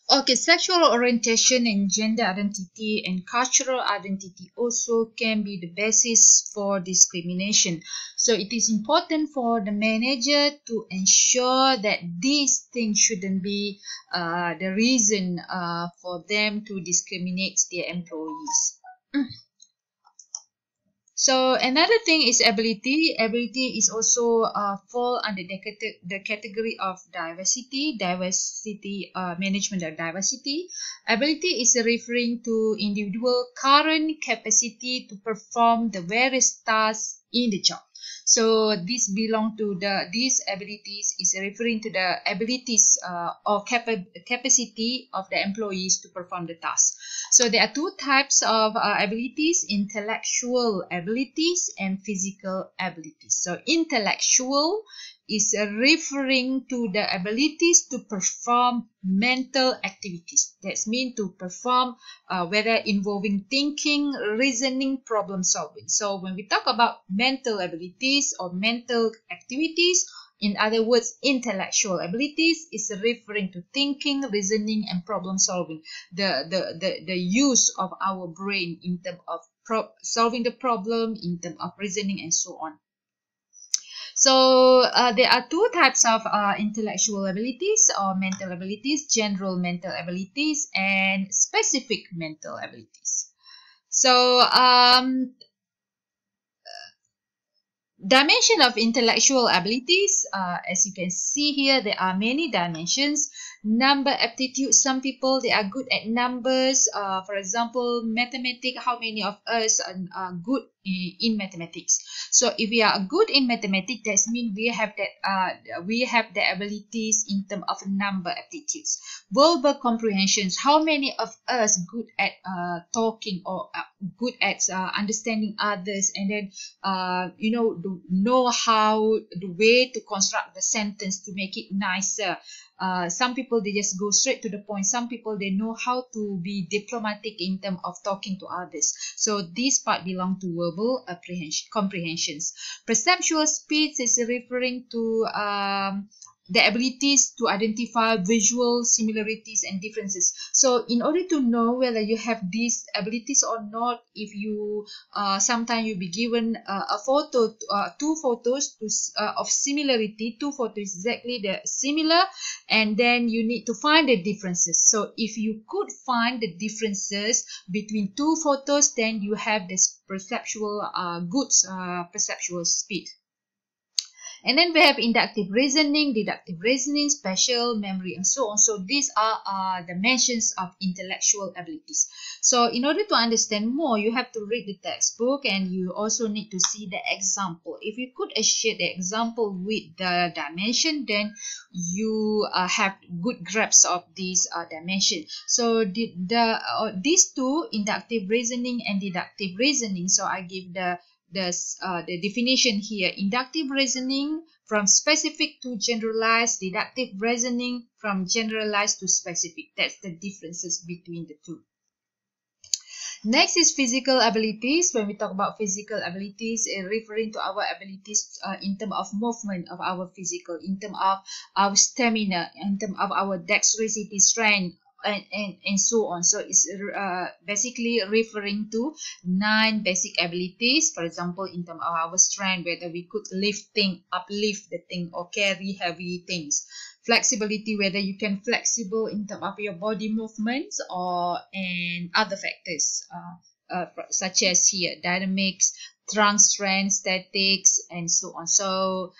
Okay, sexual orientation and gender identity and cultural identity also can be the basis for discrimination. So it is important for the manager to ensure that these things shouldn't be the reason for them to discriminate their employees. So another thing is ability. Ability is also fall under the category of diversity. Diversity management of diversity. Ability is referring to individual current capacity to perform the various tasks in the job. So this belong to these abilities is referring to the abilities or capacity of the employees to perform the task. So there are two types of abilities: intellectual abilities and physical abilities. So intellectual is referring to the abilities to perform mental activities. That means to perform whether involving thinking, reasoning, problem solving. So when we talk about mental abilities or mental activities, in other words, intellectual abilities is referring to thinking, reasoning, and problem solving. The use of our brain in terms of solving the problem, in terms of reasoning, and so on. So there are two types of intellectual abilities or mental abilities: general mental abilities and specific mental abilities. So dimension of intellectual abilities, as you can see here, there are many dimensions. Number aptitude, some people they are good at numbers. For example, mathematics, how many of us are good in mathematics? So if we are good in mathematics, that means we have the abilities in terms of number aptitudes. Verbal comprehensions, how many of us good at talking or good at understanding others, and then know how the way to construct the sentence to make it nicer. Some people they just go straight to the point. Some people they know how to be diplomatic in terms of talking to others. So this part belong to verbal comprehensions. Perceptual speech is referring to the abilities to identify visual similarities and differences. So in order to know whether you have these abilities or not, if you sometimes you be given a photo, two photos of similarity, two photos exactly the similar, and then you need to find the differences. So if you could find the differences between two photos, then you have this perceptual perceptual speed. And then we have inductive reasoning, deductive reasoning, spatial memory, and so on. So these are the mentions of intellectual abilities. So in order to understand more, you have to read the textbook, and you also need to see the example. If you could share the example with the dimension, then you have good grasp of these dimension. So these two, inductive reasoning and deductive reasoning. So I give the definition here: inductive reasoning from specific to generalized, deductive reasoning from generalized to specific. That's the differences between the two. Next is physical abilities. When we talk about physical abilities, referring to our abilities in terms of movement of our physical, in terms of our stamina, in terms of our dexterity, strength, and so on. So it's basically referring to 9 basic abilities. For example, in terms of our strength, whether we could uplift the thing, or carry heavy things. Flexibility, whether you can flexible in terms of your body movements and other factors such as here dynamics, trunk strength, statics, and so on. So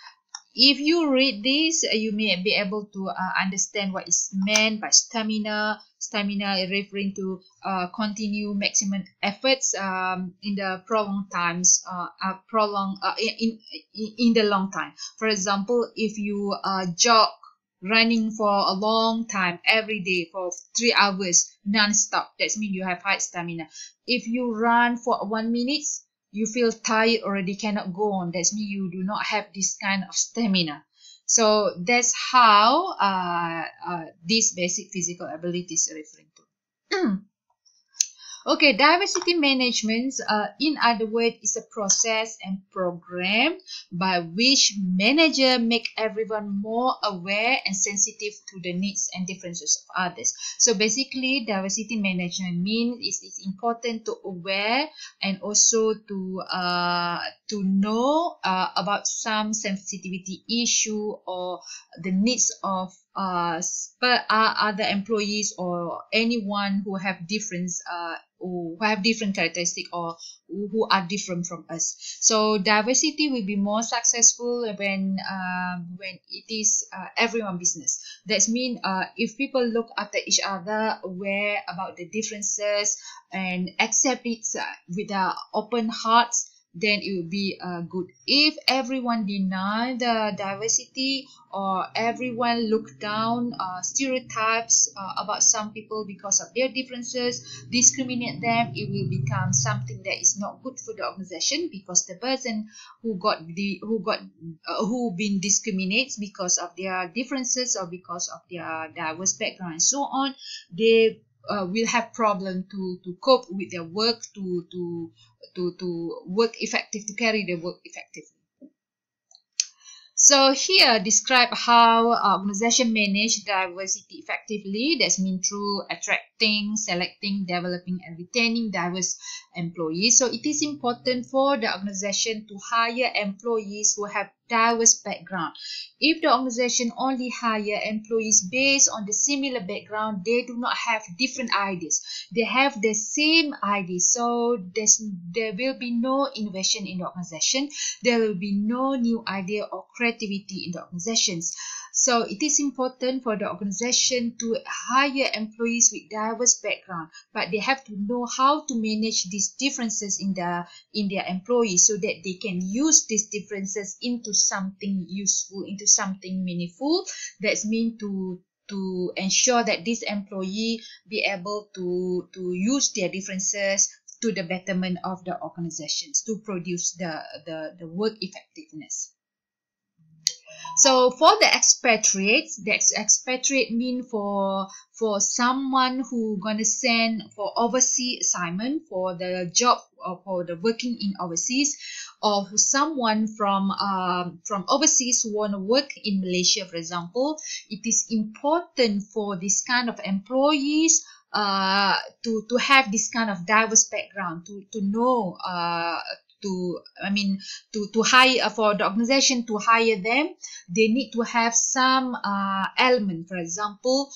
if you read this, you may be able to understand what is meant by stamina. Stamina is referring to continue maximum efforts in the prolonged times, in the long time. For example, if you jog running for a long time every day for 3 hours non-stop, that means you have high stamina. If you run for 1 minute, you feel tired already, cannot go on, that means you do not have this kind of stamina. So that's how these basic physical abilities are referring to. Okay, diversity management, in other words, is a process and program by which manager make everyone more aware and sensitive to the needs and differences of others. So basically, diversity management means it's important to aware and also to know about some sensitivity issue or the needs of other employees or anyone who have different characteristics or who are different from us. So diversity will be more successful when it is everyone business. That means if people look after each other, aware about the differences and accept it with open hearts, then it will be good. If everyone deny the diversity or everyone look down stereotypes about some people because of their differences, discriminate them, it will become something that is not good for the organization, because the person who been discriminated because of their differences or because of their diverse background and so on, they will have problem to cope with their work, to work effective, to carry the work effectively. So here describe how organization manage diversity effectively. That means through attracting, selecting, developing and retaining diverse employees. So it is important for the organization to hire employees who have diverse background. If the organization only hire employees based on the similar background, they do not have different ideas. They have the same ideas. So there will be no innovation in the organization. There will be no new idea or creativity in the organizations. So it is important for the organization to hire employees with diverse background, but they have to know how to manage these differences in their employees so that they can use these differences into something useful, into something meaningful. That means to ensure that this employee be able to use their differences to the betterment of the organizations, to produce the work effectiveness. So for the expatriates, that's expatriate mean for someone who gonna send for overseas assignment for the job or for the working in overseas, or someone from overseas who want to work in Malaysia, for example. It is important for this kind of employees to have this kind of diverse background, to know to hire, for the organization to hire them, they need to have some element, for example,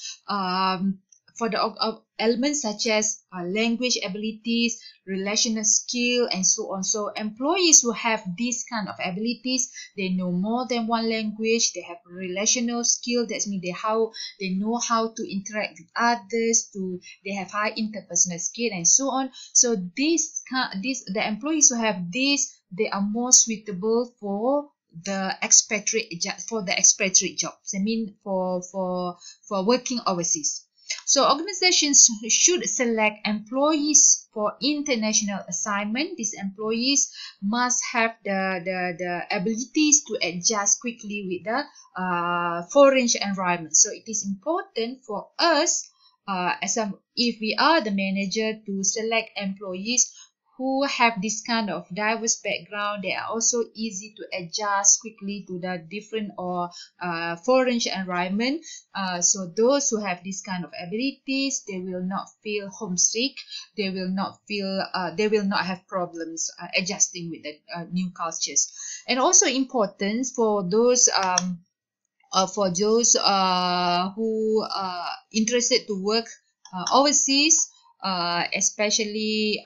for the elements such as language abilities, relational skill, and so on. So employees who have these kind of abilities, they know more than one language, they have relational skill, that means they know how to interact with others, they have high interpersonal skill and so on. So the employees who have this, they are more suitable for the expatriate jobs. I mean for working overseas. So organizations should select employees for international assignment. These employees must have the abilities to adjust quickly with the foreign environment. So it is important for us if we are the manager, to select employees who have this kind of diverse background. They are also easy to adjust quickly to the different or foreign environment. So those who have this kind of abilities, they will not feel homesick. They will not have problems adjusting with the new cultures. And also important for those who are interested to work overseas, especially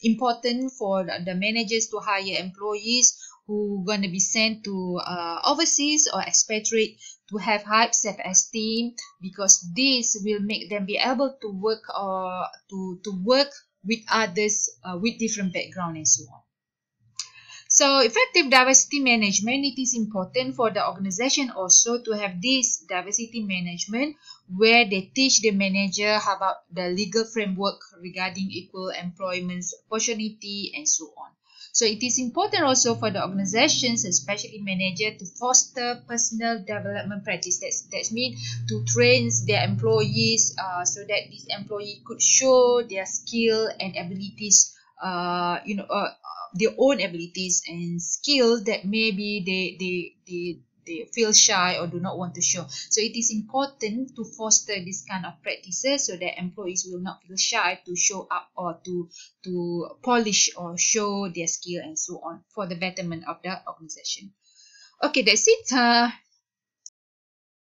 important for the managers to hire employees who going to be sent to overseas or expatriate, to have high self-esteem, because this will make them be able to work to work with others with different background and so on. So effective diversity management, it is important for the organization also to have this diversity management where they teach the manager about the legal framework regarding equal employment opportunity and so on. So it is important also for the organizations, especially manager, to foster personal development practice. That means to train their employees so that this employee could show their skill and abilities, their own abilities and skills that maybe they feel shy or do not want to show. So it is important to foster this kind of practices so that employees will not feel shy to show up or to polish or show their skill and so on for the betterment of the organization. Okay, that's it.